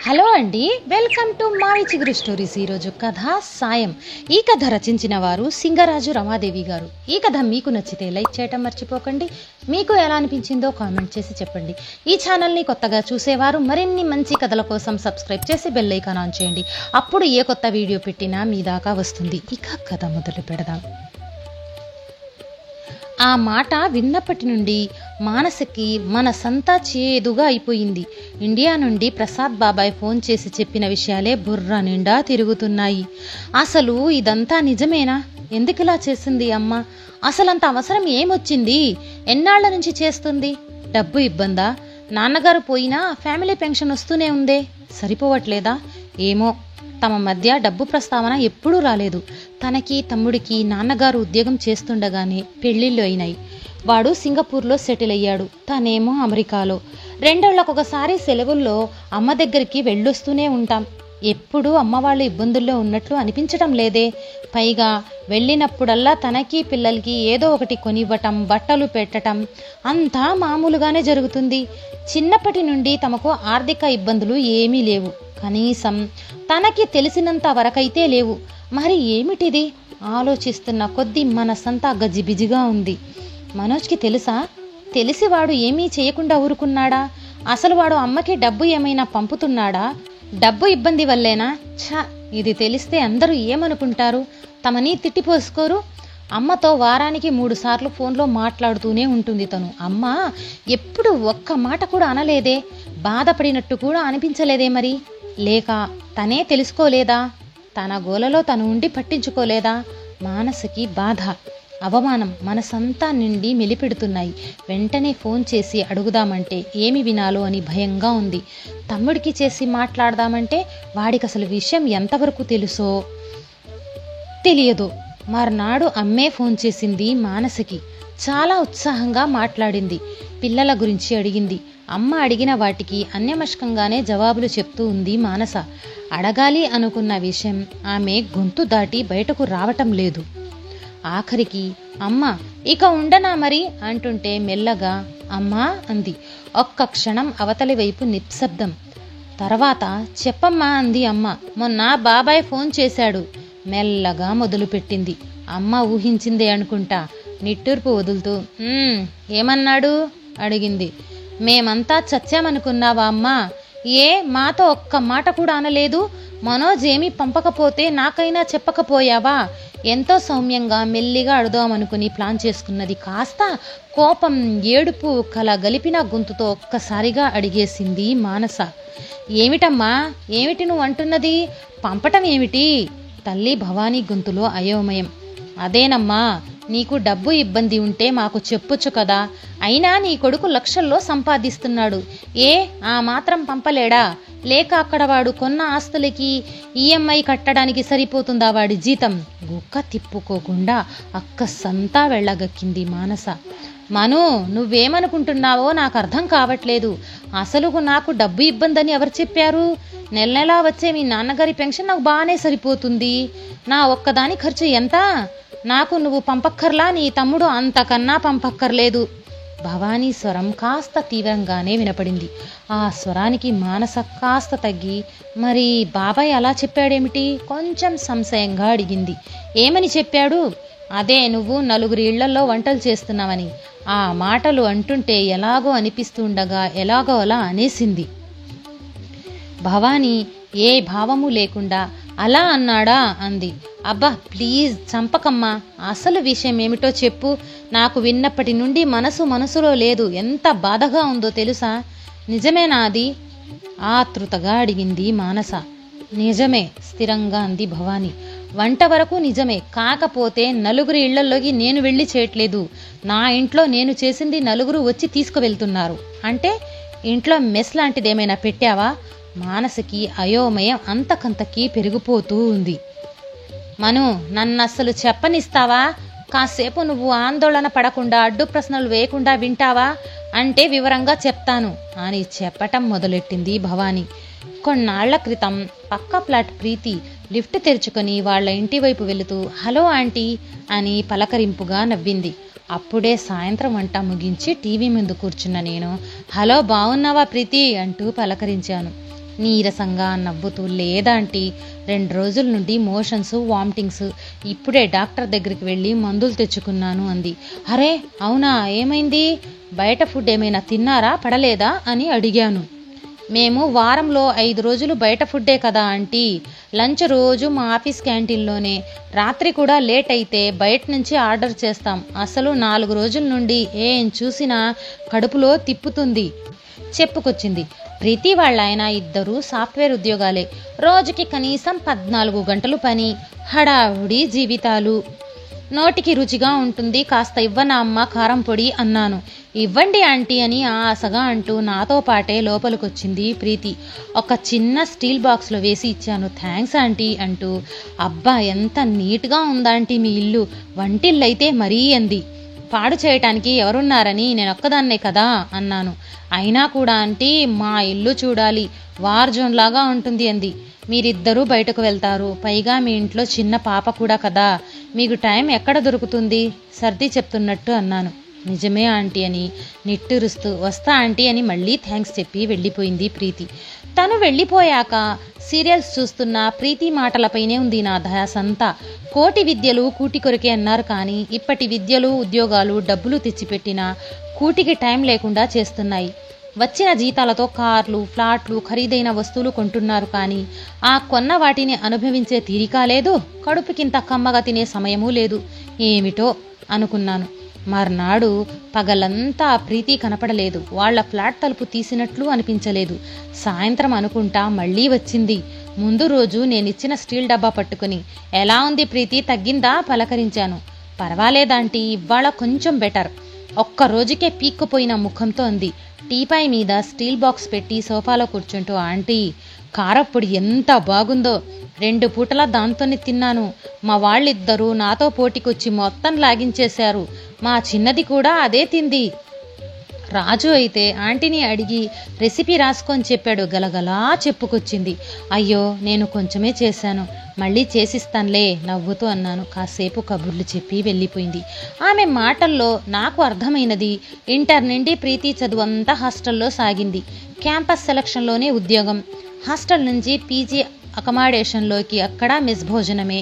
Hello అండి, welcome to మావి చిగురు స్టోరీస్. ఈరోజు కథ సాయం. ఈ కథ రచించిన వారు సింగరాజు రమాదేవి గారు. ఈ కథ మీకు నచ్చితే లైక్ చేయటం మర్చిపోకండి. మీకు ఎలా అనిపించిందో కామెంట్ చేసి చెప్పండి. ఈ ఛానల్ని కొత్తగా చూసేవారు మరిన్ని మంచి కథల కోసం సబ్స్క్రైబ్ చేసి బెల్ ఐకాన్ ఆన్ చేయండి. అప్పుడు ఏ కొత్త వీడియో పెట్టినా మీ దాకా వస్తుంది. ఇక కథ మొదలు పెడదాం. ఆ మాట విన్నప్పటి నుండి మానసకి మనసంతా చేదుగా అయిపోయింది. ఇండియా నుండి ప్రసాద్ బాబాయ్ ఫోన్ చేసి చెప్పిన విషయాలే బుర్ర నిండా తిరుగుతున్నాయి. అసలు ఇదంతా నిజమేనా? ఎందుకులా చేసింది అమ్మ? అసలంత అవసరం ఏమొచ్చింది? ఎన్నాళ్ల నుంచి చేస్తుంది? డబ్బు ఇబ్బందా? నాన్నగారు పోయినా ఫ్యామిలీ పెన్షన్ వస్తూనే ఉందే, సరిపోవట్లేదా? ఏమో, తమ మధ్య డబ్బు ప్రస్తావన ఎప్పుడూ రాలేదు. తనకి తమ్ముడికి నాన్నగారు ఉద్యోగం చేస్తుండగానే పెళ్లిళ్ళు అయినాయి. వాడు సింగపూర్లో సెటిల్ అయ్యాడు, తనేమో అమెరికాలో. 2 ఏళ్లకొకసారి సెలవుల్లో అమ్మ దగ్గరికి వెళ్ళొస్తూనే ఉంటాం. ఎప్పుడూ అమ్మ వాళ్ళు ఇబ్బందుల్లో ఉన్నట్లు అనిపించటం లేదే. పైగా వెళ్ళినప్పుడల్లా తనకి పిల్లలకి ఏదో ఒకటి కొనివ్వటం, బట్టలు పెట్టటం అంతా మామూలుగానే జరుగుతుంది. చిన్నప్పటి నుండి తమకు ఆర్థిక ఇబ్బందులు ఏమీ లేవు. కనీసం తనకి తెలిసినంత వరకైతే లేవు. మరి ఏమిటిది? ఆలోచిస్తున్న కొద్దీ మనసంతా గజిబిజిగా ఉంది. మనోజ్కి తెలుసా? తెలిసి వాడు ఏమీ చేయకుండా ఊరుకున్నాడా? అసలు వాడు అమ్మకి డబ్బు ఏమైనా పంపుతున్నాడా? డబ్బు ఇబ్బంది వల్లేనా? ఇది తెలిస్తే అందరూ ఏమనుకుంటారు? తమని తిట్టిపోసుకోరు? అమ్మతో వారానికి 3 సార్లు ఫోన్లో మాట్లాడుతూనే ఉంటుంది తను. అమ్మ ఎప్పుడు ఒక్క మాట కూడా అనలేదే, బాధపడినట్టు కూడా అనిపించలేదే. మరి లేక తనే తెలుసుకోలేదా? తన గోలలో తను ఉండి పట్టించుకోలేదా? మానసకి బాధ, అవమానం మనసంతా నిండి మెలిపెడుతున్నాయి. వెంటనే ఫోన్ చేసి అడుగుదామంటే ఏమి వినాలో అని భయంగా ఉంది. తమ్ముడికి చేసి మాట్లాడదామంటే వాడికి అసలు విషయం ఎంతవరకు తెలుసో తెలియదు. మర్నాడు అమ్మే ఫోన్ చేసింది మానసకి. చాలా ఉత్సాహంగా మాట్లాడింది. పిల్లల గురించి అడిగింది. అమ్మ అడిగిన వాటికి అన్యమష్కంగానే జవాబులు చెప్తూ ఉంది మానస. అడగాలి అనుకున్న విషయం ఆమె గొంతు దాటి బయటకు రావటం లేదు. ఆఖరికి అమ్మ ఇక ఉండనా మరి అంటుంటే మెల్లగా అమ్మా అంది. ఒక్క క్షణం అవతలి వైపు నిశ్శబ్దం. తర్వాత చెప్పమ్మా అంది అమ్మ. మొన్న బాబాయ్ ఫోన్ చేశాడు, మెల్లగా మొదలుపెట్టింది. అమ్మ ఊహించిందే అనుకుంటా. నిట్టూర్పు వదులుతూ ఏమన్నాడు అడిగింది. మేమంతా చచ్చామనుకున్నావా అమ్మా? ఏ మాతో ఒక్క మాట కూడా అనలేదు? మనోజ్ ఏమీ పంపకపోతే నాకైనా చెప్పకపోయావా? ఎంతో సౌమ్యంగా మెల్లిగా అడుదామనుకుని ప్లాన్ చేసుకున్నది కాస్త కోపం, ఏడుపు కలగలిపిన గొంతుతో ఒక్కసారిగా అడిగేసింది మానస. ఏమిటమ్మా, ఏమిటి నువ్వు అంటున్నది? పంపటం ఏమిటి? తల్లి భవానీ గొంతులో అయోమయం. అదేనమ్మా, నీకు డబ్బు ఇబ్బంది ఉంటే మాకు చెప్పొచ్చు కదా. అయినా నీ కొడుకు లక్షల్లో సంపాదిస్తున్నాడు. ఆ మాత్రం పంపలేడా? లేక అక్కడ వాడు కొన్న ఆస్తులకి ఈఎంఐ కట్టడానికి సరిపోతుందా వాడి జీతం? గుక్క తిప్పుకోకుండా అక్కసంతా వెళ్ళగక్కింది మానస. మను, నువ్వేమనుకుంటున్నావో నాకు అర్థం కావట్లేదు. అసలు నాకు డబ్బు ఇబ్బందని ఎవరు చెప్పారు? నెల నెలా వచ్చే మీ నాన్నగారి పెన్షన్ నాకు బాగానే సరిపోతుంది. నా ఒక్కదాని ఖర్చు ఎంత? నాకు నువ్వు పంపక్కర్లా, నీ తమ్ముడు అంతకన్నా పంపక్కర్లేదు. భవానీ స్వరం కాస్త తీవ్రంగానే వినపడింది. ఆ స్వరానికి మానస కాస్త తగ్గి, మరి బాబాయ్ అలా చెప్పాడేమిటి? కొంచెం సంశయంగా అడిగింది. ఏమని చెప్పాడు? అదే, నువ్వు 4 ఇళ్లలో వంటలు చేస్తున్నావని. ఆ మాటలు అంటుంటే ఎలాగో అనిపిస్తుండగా ఎలాగో అలా అనేసింది. భవానీ ఏ భావము లేకుండా అలా అన్నాడా అంది. అబ్బా ప్లీజ్ చంపకమ్మా, అసలు విషయం ఏమిటో చెప్పు. నాకు విన్నప్పటి నుండి మనసులో లేదు. ఎంత బాధగా ఉందో తెలుసా? నిజమేనా అది? ఆతృతగా అడిగింది మానస. నిజమే, స్థిరంగా అంది భవానీ. వంట వరకు నిజమే. కాకపోతే 4 ఇళ్లలోకి నేను వెళ్ళి చేయట్లేదు. నా ఇంట్లో నేను చేసింది 4 వచ్చి తీసుకువెళ్తున్నారు. అంటే ఇంట్లో మెస్ లాంటిదేమైనా పెట్టావా? మానసకి అయోమయం అంతకంతకీ పెరిగిపోతూ ఉంది. మను, నన్నస్సలు చెప్పనిస్తావా? కాసేపు నువ్వు ఆందోళన పడకుండా, అడ్డు ప్రశ్నలు వేయకుండా వింటావా? అంటే వివరంగా చెప్తాను అని చెప్పటం మొదలెట్టింది భవానీ. కొన్నాళ్ల క్రితం పక్క ఫ్లాట్ ప్రీతి లిఫ్ట్ తెరుచుకొని వాళ్ళ ఇంటి వైపు వెళుతూ హలో ఆంటీ అని పలకరింపుగా నవ్వింది. అప్పుడే సాయంత్రం వంట ముగించి టీవీ ముందు కూర్చున్న నేను హలో బాగున్నావా ప్రీతి అంటూ పలకరించాను. నీరసంగా నవ్వుతూ, లేదాంటీ, 2 రోజుల నుండి మోషన్స్, వామిటింగ్స్. ఇప్పుడే డాక్టర్ దగ్గరికి వెళ్ళి మందులు తెచ్చుకున్నాను అంది. అరే అవునా, ఏమైంది? బయట ఫుడ్ ఏమైనా తిన్నారా, పడలేదా అని అడిగాను. మేము వారంలో 5 రోజులు బయట ఫుడ్డే కదా ఆంటీ. లంచ్ రోజు మా ఆఫీస్ క్యాంటీన్లోనే. రాత్రి కూడా లేట్ అయితే బయట నుంచి ఆర్డర్ చేస్తాం. అసలు 4 రోజుల నుండి ఏం చూసినా కడుపులో తిప్పుతుంది చెప్పుకొచ్చింది. ప్రీతి వాళ్ళ ఆయన ఇద్దరు సాఫ్ట్వేర్ ఉద్యోగాలే. రోజుకి కనీసం 14 గంటలు పని, హడావుడి జీవితాలు. నోటికి రుచిగా ఉంటుంది, కాస్త ఇవ్వనా అమ్మ కారం పొడి అన్నాను. ఇవ్వండి ఆంటీ అని ఆశగా అంటూ నాతో పాటే లోపలికొచ్చింది ప్రీతి. ఒక చిన్న స్టీల్ బాక్స్లో వేసి ఇచ్చాను. థ్యాంక్స్ ఆంటీ అంటూ. అబ్బా ఎంత నీట్గా ఉందాంటీ మీ ఇల్లు, వంటిల్లైతే మరీ అంది. పాడు చేయటానికి ఎవరున్నారని నేనొక్కదాన్నే కదా అన్నాను. అయినా కూడా ఆంటీ మా ఇల్లు చూడాలి, వార్ జోన్ లాగా ఉంటుంది అంది. మీరిద్దరూ బయటకు వెళ్తారు, పైగా మీ ఇంట్లో చిన్న పాప కూడా కదా, మీకు టైం ఎక్కడ దొరుకుతుంది? సర్ది చెప్తున్నట్టు అన్నాను. నిజమే ఆంటీ అని నిట్టూరుస్తూ, వస్తా ఆంటీ అని మళ్ళీ థ్యాంక్స్ చెప్పి వెళ్ళిపోయింది ప్రీతి. తను వెళ్ళిపోయాక సీరియల్స్ చూస్తున్న ప్రీతి మాటలపైనే ఉంది నా ధ్యాసంతా. కోటి విద్యలు కూటి కొరకే అన్నారు, కానీ ఇప్పటి విద్యలు, ఉద్యోగాలు డబ్బులు తెచ్చిపెట్టినా కూటికి టైం లేకుండా చేస్తున్నాయి. వచ్చిన జీతాలతో కార్లు, ఫ్లాట్లు, ఖరీదైన వస్తువులు కొంటున్నారు, కానీ ఆ కొన్న వాటిని అనుభవించే తీరిక లేదు, కడుపుకింత కమ్మగా తినే సమయమూ లేదు. ఏమిటో అనుకున్నాను. మర్నాడు పగలంతా ప్రీతి కనపడలేదు. వాళ్ల ఫ్లాట్ తలుపు తీసినట్లు అనిపించలేదు. సాయంత్రం అనుకుంటా మళ్ళీ వచ్చింది. ముందు రోజు నేనిచ్చిన స్టీల్ డబ్బా పట్టుకుని, ఎలా ఉంది ప్రీతి, తగ్గిందా పలకరించాను. పర్వాలేదాంటీ, ఇవాళ కొంచెం బెటర్. ఒక్క రోజుకే పీక్కుపోయిన ముఖంతో అంది. టీపాయ్ మీద స్టీల్ బాక్స్ పెట్టి సోఫాలో కూర్చుంటూ, ఆంటీ కారప్పొడి ఎంత బాగుందో, 2 పూటలా దాంతోనే తిన్నాను. మా వాళ్ళిద్దరూ నాతో పోటీకొచ్చి మొత్తం లాగించేశారు. మా చిన్నది కూడా అదే తింది. రాజు అయితే ఆంటీని అడిగి రెసిపీ రాసుకొని చెప్పాడు. గలగలా చెప్పుకొచ్చింది. అయ్యో నేను కొంచెమే చేశాను, మళ్ళీ చేసిస్తానులే నవ్వుతూ అన్నాను. కాసేపు కబుర్లు చెప్పి వెళ్ళిపోయింది. ఆమె మాటల్లో నాకు అర్థమైనది, ఇంటర్ నుండి ప్రీతి చదువు అంతా హాస్టల్లో సాగింది. క్యాంపస్ సెలక్షన్లోనే ఉద్యోగం. హాస్టల్ నుంచి పీజీ అకమాడేషన్లోకి, అక్కడ మెస్ భోజనమే.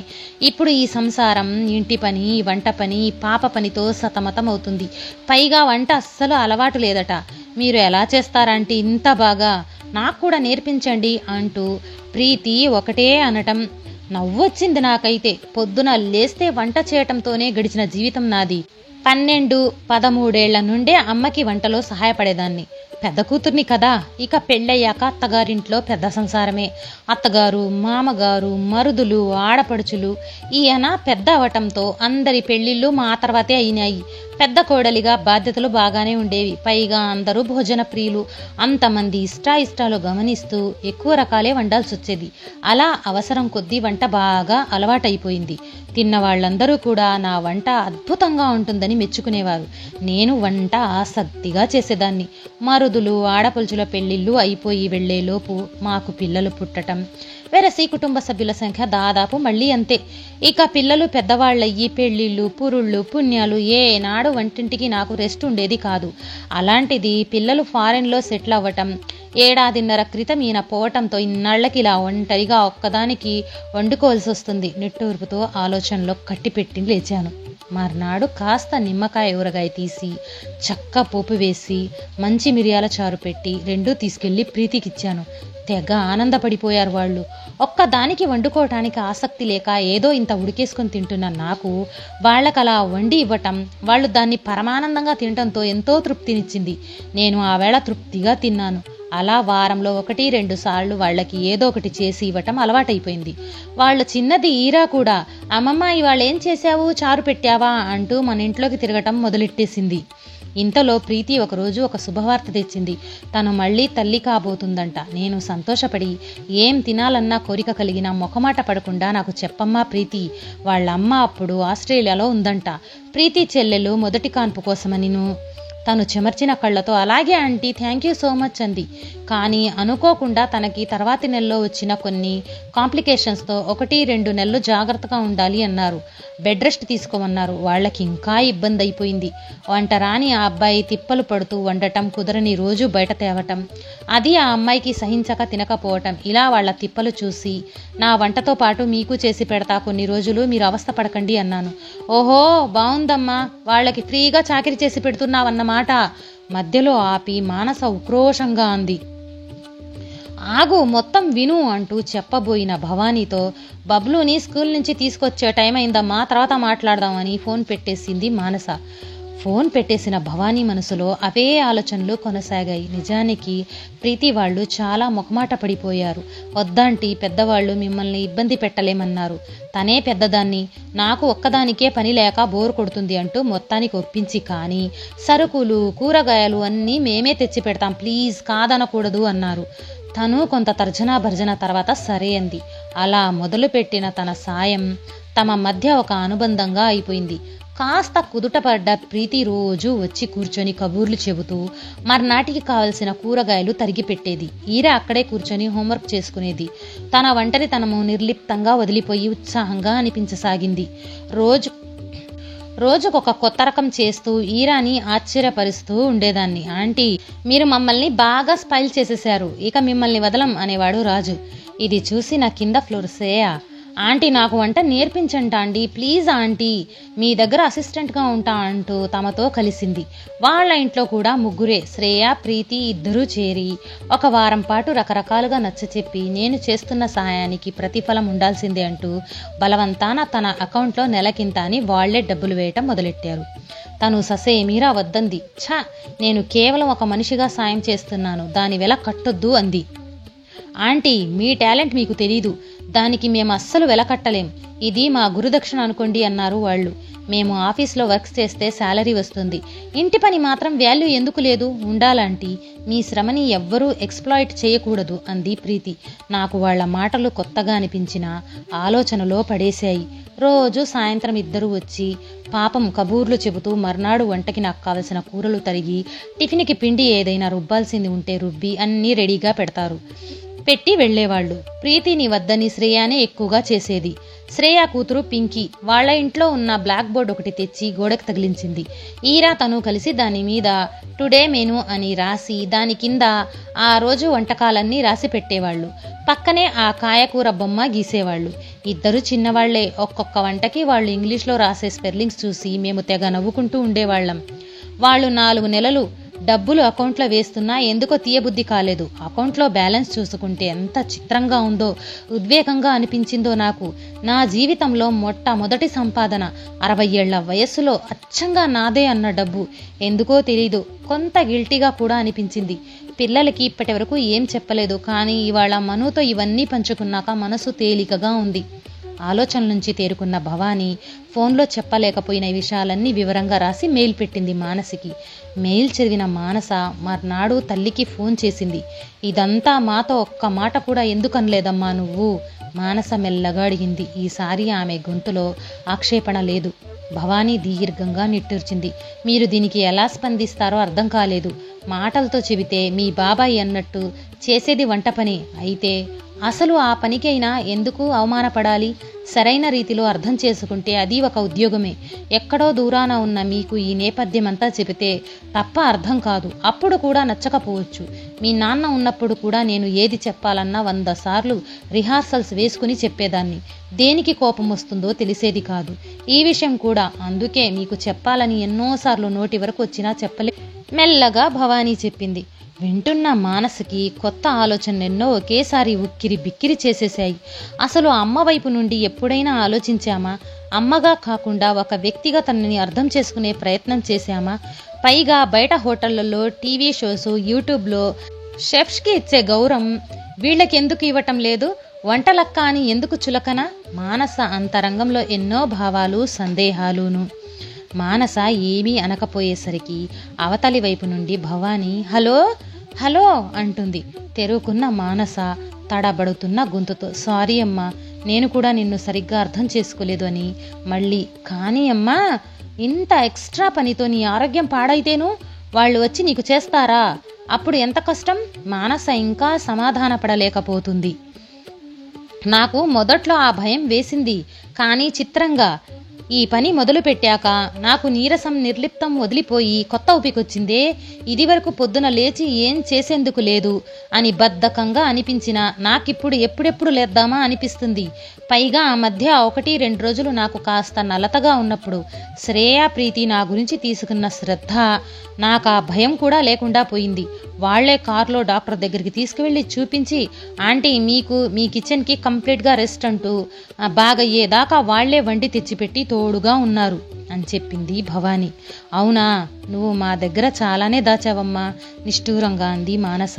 ఇప్పుడు ఈ సంసారం, ఇంటి పని, వంట పని, పాప పనితో సతమతం అవుతుంది. పైగా వంట అస్సలు అలవాటు లేదట. మీరు ఎలా చేస్తారంటే ఇంత బాగా, నాకు కూడా నేర్పించండి అంటూ ప్రీతి ఒకటే అనటం నవ్వొచ్చింది నాకైతే. పొద్దున లేస్తే వంట చేయటంతోనే గడిచిన జీవితం నాది. 12-13 ఏళ్ల నుండే అమ్మకి వంటలో సహాయపడేదాన్ని. పెద్ద కూతుర్ని కదా. ఇక పెళ్ళయ్యాక అత్తగారింట్లో పెద్ద సంసారమే. అత్తగారు, మామగారు, మరుదులు, ఆడపడుచులు. ఈయన పెద్ద అవటంతో అందరి పెళ్లిళ్ళు మా తర్వాతే అయినాయి. పెద్ద కోడలిగా బాధ్యతలు బాగానే ఉండేవి. పైగా అందరూ భోజన ప్రియులు. అంతమంది ఇష్టాయిష్టాలు గమనిస్తూ ఎక్కువ రకాలే వండాల్సి వచ్చేది. అలా అవసరం కొద్దీ వంట బాగా అలవాటైపోయింది. తిన్న వాళ్ళందరూ కూడా నా వంట అద్భుతంగా ఉంటుందని మెచ్చుకునేవారు. నేను వంట ఆసక్తిగా చేసేదాన్ని. మరుదులు, ఆడపడుచుల పెళ్లిళ్ళు అయిపోయి వెళ్లేలోపు మాకు పిల్లలు పుట్టటం, వెరసి కుటుంబ సభ్యుల సంఖ్య దాదాపు మళ్ళీ అంతే. ఇక పిల్లలు పెద్దవాళ్ళయ్యి పెళ్లిళ్ళు, పురుళ్ళు, పుణ్యాలు, ఏనాడు వంటింటికి నాకు రెస్ట్ ఉండేది కాదు. అలాంటిది పిల్లలు ఫారెన్లో సెటిల్ అవ్వటం, 1.5 ఏడాది క్రితం ఈయన పోవటంతో ఇన్నాళ్లకి ఇలా ఒంటరిగా ఒక్కదానికి వండుకోవాల్సి వస్తుంది. నిట్టూర్పుతో ఆలోచనలో కట్టిపెట్టి లేచాను. మర్నాడు కాస్త నిమ్మకాయ ఊరగాయ తీసి, చక్క పోపు వేసి, మంచి మిరియాల చారు పెట్టి 2 తీసుకెళ్లి ప్రీతికిచ్చాను. తెగ ఆనందపడిపోయారు వాళ్ళు. ఒక్కదానికి వండుకోవటానికి ఆసక్తి లేక ఏదో ఇంత ఉడికేసుకొని తింటున్న నాకు వాళ్ళకలా వండి ఇవ్వటం, వాళ్ళు దాన్ని పరమానందంగా తినటంతో ఎంతో తృప్తినిచ్చింది. నేను ఆ వేళ తృప్తిగా తిన్నాను. అలా వారంలో 1-2 సార్లు వాళ్ళకి ఏదో ఒకటి చేసి ఇవ్వటం అలవాటైపోయింది. వాళ్ళ చిన్నది ఈరా కూడా, అమ్మమ్మ ఇవాళ ఏం చేశావు, చారు పెట్టావా అంటూ మన ఇంట్లోకి తిరగటం మొదలెట్టేసింది. ఇంతలో ప్రీతి ఒకరోజు ఒక శుభవార్త తెచ్చింది. తను మళ్ళీ తల్లి కాబోతుందంట. నేను సంతోషపడి, ఏం తినాలన్నా కోరిక కలిగినా మొఖమాట పడకుండా నాకు చెప్పమ్మా ప్రీతి, వాళ్ళ అమ్మ అప్పుడు ఆస్ట్రేలియాలో ఉందంట. ప్రీతి చెల్లెలు మొదటి కాన్పు కోసమనిను తను చెమర్చిన కళ్ళతో అలాగే aunty, thank you so much అంది. కానీ అనుకోకుండా తనకి తర్వాతి నెలలో వచ్చిన కొన్ని కాంప్లికేషన్స్తో 1-2 నెలలు జాగ్రత్తగా ఉండాలి అన్నారు. బెడ్ రెస్ట్ తీసుకోమన్నారు. వాళ్ళకి ఇంకా ఇబ్బంది అయిపోయింది. వంట రాని ఆ అబ్బాయి తిప్పలు పడుతూ వండటం, కుదరని రోజు బయట తేవటం, అది ఆ అమ్మాయికి సహించక తినకపోవటం, ఇలా వాళ్ళ తిప్పలు చూసి నా వంటతో పాటు మీకు చేసి పెడతా, కొన్ని రోజులు మీరు అవస్థ పడకండి అన్నాను. ఓహో బావుందమ్మా, వాళ్ళకి ఫ్రీగా చాకిరీ చేసి పెడుతున్నావన్నమాట. మధ్యలో ఆపి మానస ఉక్రోషంగా అంది. ఆగు, మొత్తం విను అంటూ చెప్పబోయిన భవానీతో, బబ్లుని స్కూల్ నుంచి తీసుకొచ్చే టైం అయిందమ్మా, తర్వాత మాట్లాడదామని ఫోన్ పెట్టేసింది మానస. ఫోన్ పెట్టేసిన భవానీ మనసులో అవే ఆలోచనలు కొనసాగాయి. నిజానికి ప్రీతి వాళ్ళు చాలా మొకమాట పడిపోయారు. వద్దంటి, పెద్దవాళ్ళు మిమ్మల్ని ఇబ్బంది పెట్టలేమన్నారు. తనే పెద్దదాన్ని, నాకు ఒక్కదానికే పని లేక బోరు కొడుతుంది అంటూ మొత్తానికి ఒప్పించి, కానీ సరుకులు కూరగాయలు అన్నీ మేమే తెచ్చి పెడతాం, ప్లీజ్ కాదనకూడదు అన్నారు. తను కొంత తర్జనా భర్జన తర్వాత సరే అంది. అలా మొదలుపెట్టిన తన సాయం తమ మధ్య ఒక అనుబంధంగా అయిపోయింది. కాస్త కుదుటపడ్డ ప్రీతి రోజు వచ్చి కూర్చొని కబూర్లు చెబుతూ మర్నాటికి కావలసిన కూరగాయలు తరిగి పెట్టేది. ఈరా అక్కడే కూర్చొని హోంవర్క్ చేసుకునేది. తన ఒంటరితనము నిర్లిప్తంగా వదిలిపోయి ఉత్సాహంగా అనిపించసాగింది. రోజుకొక కొత్త రకం చేస్తూ ఈరాని ఆశ్చర్యపరుస్తూ ఉండేదాన్ని. ఆంటీ, మీరు మమ్మల్ని బాగా స్పైల్ చేసేశారు, ఇక మిమ్మల్ని వదలం అనేవాడు రాజు. ఇది చూసి నా కింద ఫ్లోర్ శ్రేయ, ఆంటీ నాకు వంట నేర్పించండి ప్లీజ్ ఆంటీ, మీ దగ్గర అసిస్టెంట్గా ఉంటా అంటూ తమతో కలిసింది. వాళ్ళ ఇంట్లో కూడా ముగ్గురే, శ్రేయ, ప్రీతి ఇద్దరూ చేరి ఒక వారం పాటు రకరకాలుగా నచ్చచెప్పి నేను చేస్తున్న సహాయానికి ప్రతిఫలం ఉండాల్సిందే అంటూ బలవంతాన తన అకౌంట్లో నెలకింత అని వాళ్లే డబ్బులు వేయటం మొదలెట్టారు. తను ససేమీరా వద్దంది. నేను కేవలం ఒక మనిషిగా సాయం చేస్తున్నాను, దాని వెల కట్టొద్దు అంది. ఆంటీ, మీ టాలెంట్ మీకు తెలీదు, దానికి మేము అస్సలు వెలకట్టలేం, ఇది మా గురుదక్షిణ అనుకోండి అన్నారు వాళ్ళు. మేము ఆఫీస్లో వర్క్స్ చేస్తే శాలరీ వస్తుంది, ఇంటి పని మాత్రం వాల్యూ ఎందుకు లేదు, ఉండాలంటీ, మీ శ్రమని ఎవ్వరూ ఎక్స్ప్లాయిట్ చేయకూడదు అంది ప్రీతి. నాకు వాళ్ల మాటలు కొత్తగా అనిపించిన ఆలోచనలో పడేశాయి. రోజు సాయంత్రం ఇద్దరు వచ్చి పాపం కబూర్లు చెబుతూ మర్నాడు వంటకి నాకు కావలసిన కూరలు తరిగి, టిఫిన్కి పిండి ఏదైనా రుబ్బాల్సింది ఉంటే రుబ్బి అన్నీ రెడీగా పెట్టి వెళ్లేవాళ్లు. ప్రీతిని వద్దని శ్రేయానే ఎక్కువగా చేసేది. శ్రేయ కూతురు పింకీ వాళ్ల ఇంట్లో ఉన్న బ్లాక్ బోర్డ్ ఒకటి తెచ్చి గోడకు తగిలించింది. ఈరా తను కలిసి దాని మీద టుడే మెనూ అని రాసి దాని కింద ఆ రోజు వంటకాలన్నీ రాసి పెట్టేవాళ్లు. పక్కనే ఆ కాయకూర బొమ్మ గీసేవాళ్లు. ఇద్దరు చిన్నవాళ్లే, ఒక్కొక్క వంటకి వాళ్ళు ఇంగ్లీష్లో రాసే స్పెల్లింగ్స్ చూసి మేము తెగ నవ్వుకుంటూ ఉండేవాళ్లం. వాళ్ళు 4 నెలలు డబ్బులు అకౌంట్లో వేస్తున్నా ఎందుకో తీయబుద్ధి కాలేదు. అకౌంట్లో బ్యాలెన్స్ చూసుకుంటే ఎంత చిత్రంగా ఉందో, ఉద్వేగంగా అనిపించిందో నాకు. నా జీవితంలో మొట్టమొదటి సంపాదన, 60 ఏళ్ల వయస్సులో అచ్చంగా నాదే అన్న డబ్బు. ఎందుకో తెలీదు, కొంత గిల్టీగా కూడా అనిపించింది. పిల్లలకి ఇప్పటి వరకు ఏం చెప్పలేదు, కానీ ఇవాళ మనుతో ఇవన్నీ పంచుకున్నాక మనసు తేలికగా ఉంది. ఆలోచన నుంచి తేరుకున్న భవానీ ఫోన్లో చెప్పలేకపోయిన విషయాలన్నీ వివరంగా రాసి మెయిల్ పెట్టింది మానసికి. మెయిల్ చదివిన మానస మర్నాడు తల్లికి ఫోన్ చేసింది. ఇదంతా మాతో ఒక్క మాట కూడా ఎందుకనలేదమ్మా నువ్వు? మానస మెల్లగా అడిగింది. ఈసారి ఆమె గొంతులో ఆక్షేపణ లేదు. భవానీ దీర్ఘంగా నిట్టూర్చింది. మీరు దీనికి ఎలా స్పందిస్తారో అర్థం కాలేదు. మాటలతో చెబితే మీ బాబాయ్ అన్నట్టు చేసేది వంట పని అయితే అసలు ఆ పనికైనా ఎందుకు అవమానపడాలి? సరైన రీతిలో అర్థం చేసుకుంటే అది ఒక ఉద్యోగమే. ఎక్కడో దూరాన ఉన్న మీకు ఈ నేపథ్యమంతా చెబితే తప్ప అర్థం కాదు. అప్పుడు కూడా నచ్చకపోవచ్చు. మీ నాన్న ఉన్నప్పుడు కూడా నేను ఏది చెప్పాలన్నా 100 సార్లు రిహార్సల్స్ వేసుకుని చెప్పేదాన్ని. దేనికి కోపం వస్తుందో తెలిసేది కాదు. ఈ విషయం కూడా అందుకే మీకు చెప్పాలని ఎన్నోసార్లు నోటి వరకు వచ్చినా చెప్పలే. మెల్లగా భవానీ చెప్పింది. వింటున్న మానసకి కొత్త ఆలోచనలెన్నో ఒకేసారి ఉక్కిరి బిక్కిరి చేసేశాయి. అసలు అమ్మ వైపు నుండి ఎప్పుడైనా ఆలోచించామా? అమ్మగా కాకుండా ఒక వ్యక్తిగా తనని అర్థం చేసుకునే ప్రయత్నం చేశామా? పైగా బయట హోటళ్లలో, టీవీ షోస్, యూట్యూబ్లో షెఫ్స్కి ఇచ్చే గౌరవం వీళ్ళకెందుకు ఇవ్వటం లేదు? వంటలక్క అని ఎందుకు చులకన? మానస అంతరంగంలో ఎన్నో భావాలు, సందేహాలును. మానస ఏమీ అనకపోయేసరికి అవతలి వైపు నుండి భవానీ హలో హలో అంటుంది. తెరుకున్న మానస తడబడుతున్న గొంతుతో సారీ అమ్మా, నేను కూడా నిన్ను సరిగ్గా అర్థం చేసుకోలేదు అని. మళ్ళీ కానీ అమ్మా, ఇంత ఎక్స్ట్రా పనితో నీ ఆరోగ్యం పాడైతేను వాళ్ళు వచ్చి నీకు చేస్తారా? అప్పుడు ఎంత కష్టం? మానస ఇంకా సమాధానపడలేకపోతుంది. నాకు మొదట్లో ఆ భయం వేసింది, కానీ చిత్రంగా ఈ పని మొదలు పెట్టాక నాకు నీరసం నిర్లిప్తం వదిలిపోయి కొత్త ఊపికొచ్చిందే. ఇదివరకు పొద్దున లేచి ఏం చేసేందుకు లేదు అని బద్ధకంగా అనిపించినా నాకిప్పుడు ఎప్పుడెప్పుడు లేద్దామా అనిపిస్తుంది. పైగా ఆ మధ్య 1-2 రోజులు నాకు కాస్త నలతగా ఉన్నప్పుడు శ్రేయ, ప్రీతి నా గురించి తీసుకున్న శ్రద్ధ, నాకు ఆ భయం కూడా లేకుండా పోయింది. వాళ్లే కారులో డాక్టర్ దగ్గరికి తీసుకువెళ్ళి చూపించి, ఆంటీ మీ కిచెన్కి కంప్లీట్గా రెస్ట్ అంటూ బాగయ్యేదాకా వాళ్లే వండి తెచ్చిపెట్టి తోడుగా ఉన్నారు అని చెప్పింది భవాని. అవునా, నువ్వు మా దగ్గర చాలానే దాచావమ్మా, నిష్ఠూరంగా అంది మానస.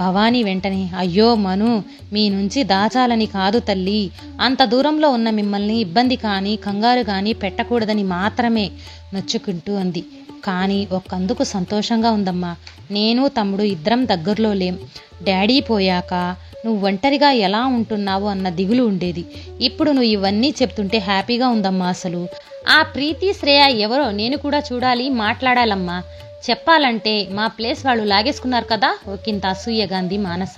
భవాని వెంటనే, అయ్యో మను, మీ నుంచి దాచాలని కాదు తల్లి, అంత దూరంలో ఉన్న మిమ్మల్ని ఇబ్బంది కానీ కంగారు కానీ పెట్టకూడదని మాత్రమే నొచ్చుకుంటూ అంది. కానీ ఒకందుకు సంతోషంగా ఉందమ్మా. నేను తమ్ముడు ఇద్దరం దగ్గరలో లేం. డాడీ పోయాక నువ్వు ఒంటరిగా ఎలా ఉంటున్నావు అన్న దిగులు ఉండేది. ఇప్పుడు నువ్వు ఇవన్నీ చెప్తుంటే హ్యాపీగా ఉందమ్మా. అసలు ఆ ప్రీతి, శ్రేయ ఎవరో నేను కూడా చూడాలి, మాట్లాడాలమ్మా. చెప్పాలంటే మా ప్లేస్ వాళ్ళు లాగేసుకున్నారు కదా, ఒకంత అసూయగా అంది మానస.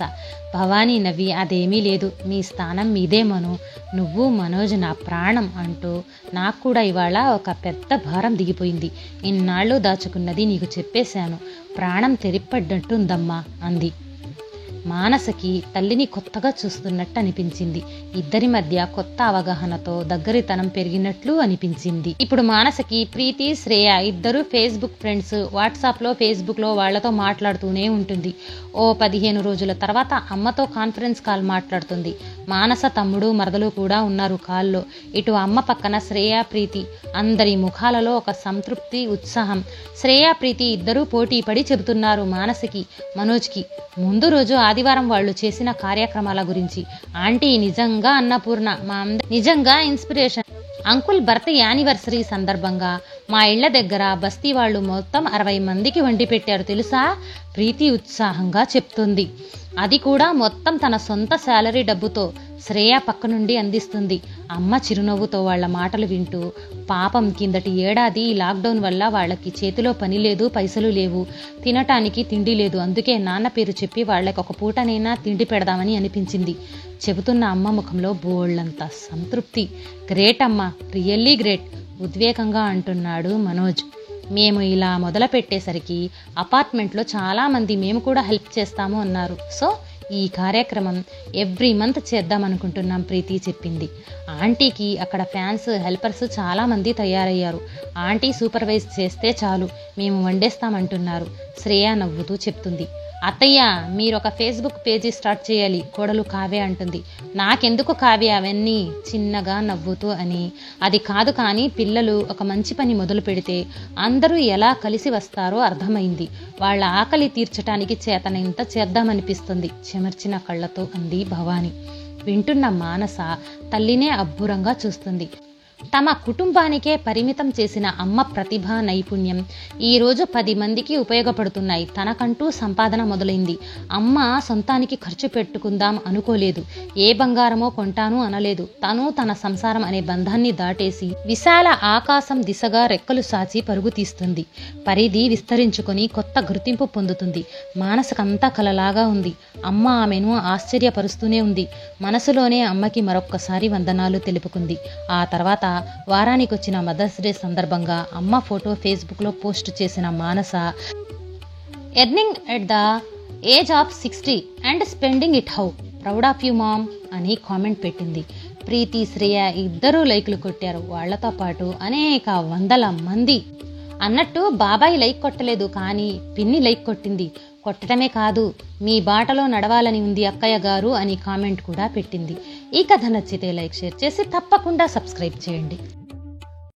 భవానీ నవ్వి, అదేమీ లేదు, మీ స్థానం మీదే మను, నువ్వు మనోజ్ నా ప్రాణం అంటూ నాకు కూడా ఇవాళ ఒక పెద్ద భారం దిగిపోయింది. ఇన్నాళ్ళు దాచుకున్నది నీకు చెప్పేశాను, ప్రాణం తెరిపడ్డట్టుందమ్మా అంది. మానసకి తల్లిని కొత్తగా చూస్తున్నట్టు అనిపించింది. ఇద్దరి మధ్య కొత్త అవగాహనతో దగ్గరితనం పెరిగినట్లు అనిపించింది. ఇప్పుడు మానసకి ప్రీతి, శ్రేయ ఇద్దరు ఫేస్బుక్ ఫ్రెండ్స్. వాట్సాప్లో, ఫేస్బుక్లో వాళ్లతో మాట్లాడుతూనే ఉంటుంది. ఓ 15 రోజుల తర్వాత అమ్మతో కాన్ఫరెన్స్ కాల్ మాట్లాడుతుంది. మానస తమ్ముడు, మరదలు కూడా ఉన్నారు కాల్లో. ఇటు అమ్మ పక్కన శ్రేయ, ప్రీతి. అందరి ముఖాలలో ఒక సంతృప్తి, ఉత్సాహం. శ్రేయ, ప్రీతి ఇద్దరూ పోటీ పడి చెబుతున్నారు మానసకి, మనోజ్కి. ముందు రోజు ఆదివారం వాళ్ళు చేసిన కార్యక్రమాల గురించి. ఆంటీ నిజంగా అన్నపూర్ణ, నిజంగా ఇన్స్పిరేషన్. అంకుల్ బర్త్ యానివర్సరీ సందర్భంగా మా ఇళ్ల దగ్గర బస్తీ వాళ్ళు మొత్తం 60 మందికి వండి పెట్టారు తెలుసా, ప్రీతి ఉత్సాహంగా చెప్తుంది. అది కూడా మొత్తం తన సొంత శాలరీ డబ్బుతో. శ్రేయ పక్క నుండి అందిస్తుంది. అమ్మ చిరునవ్వుతో వాళ్ల మాటలు వింటూ, పాపం కిందటి ఏడాది లాక్డౌన్ వల్ల వాళ్ళకి చేతిలో పని లేదు, పైసలు లేవు, తినటానికి తిండి లేదు. అందుకే నాన్న పేరు చెప్పి వాళ్ళకి ఒక పూటనైనా తిండి పెడదామని అనిపించింది. చెబుతున్న అమ్మ ముఖంలో బోళ్లంత సంతృప్తి. గ్రేట్ అమ్మ, రియల్లీ గ్రేట్, ఉద్వేగంగా అంటున్నాడు మనోజ్. మేము ఇలా మొదలు పెట్టేసరికి అపార్ట్మెంట్లో చాలామంది మేము కూడా హెల్ప్ చేస్తాము అన్నారు. సో ఈ కార్యక్రమం ఎవ్రీ మంత్ చేద్దామనుకుంటున్నాం ప్రీతి చెప్పింది. ఆంటీకి అక్కడ ఫ్యాన్స్, హెల్పర్స్ చాలామంది తయారయ్యారు. ఆంటీ సూపర్వైజ్ చేస్తే చాలు, మేము వండేస్తామంటున్నారు. శ్రేయ నవ్వుతూ చెప్తుంది. అత్తయ్య, మీరొక ఫేస్బుక్ పేజీ స్టార్ట్ చేయాలి, కోడలు కావ్య అంటుంది. నాకెందుకు కావ్య అవన్నీ, చిన్నగా నవ్వుతూ అని. అది కాదు, కానీ పిల్లలు ఒక మంచి పని మొదలు పెడితే అందరూ ఎలా కలిసి వస్తారో అర్థమైంది. వాళ్ళ ఆకలి తీర్చడానికి చేతనంత చేద్దామనిపిస్తుంది చెమర్చిన కళ్ళతో అంది భవాని. వింటున్న మానస తల్లినే అబ్బురంగా చూస్తుంది. తమ కుటుంబానికే పరిమితం చేసిన అమ్మ ప్రతిభ, నైపుణ్యం ఈరోజు 10 మందికి ఉపయోగపడుతున్నాయి. తనకంటూ సంపాదన మొదలైంది. అమ్మ సొంతానికి ఖర్చు పెట్టుకుందాం అనుకోలేదు, ఏ బంగారమో కొంటాను అనలేదు. తను తన సంసారం అనే బంధాన్ని దాటేసి విశాల ఆకాశం దిశగా రెక్కలు సాచి పరుగు తీస్తుంది. పరిధి విస్తరించుకొని కొత్త గుర్తింపు పొందుతుంది. మానసకంతా కలలాగా ఉంది. అమ్మ ఆమెను ఆశ్చర్యపరుస్తూనే ఉంది. మనసులోనే అమ్మకి మరొక్కసారి వందనాలు తెలుపుకుంది. ఆ తర్వాత వారానికి వచ్చిన మదర్స్ డే సందర్భంగా అమ్మ ఫోటో ఫేస్బుక్లో పోస్ట్ చేసిన Manasa, earning at the age of 60 and spending it how, proud of you mom అని కామెంట్ పెట్టింది. ప్రీతి, శ్రేయ ఇద్దరూ లైకులు కొట్టారు. వాళ్లతో పాటు అనేక వందల మంది. అన్నట్టు బాబాయ్ లైక్ కొట్టలేదు, కానీ పిన్ని లైక్ కొట్టింది. కొట్టడమే కాదు, మీ బాటలో నడవాలని ఉంది అక్కయ్య గారు అని కామెంట్ కూడా పెట్టింది. ఈ కథ నచ్చితే లైక్, షేర్ చేసి తప్పకుండా సబ్స్క్రైబ్ చేయండి.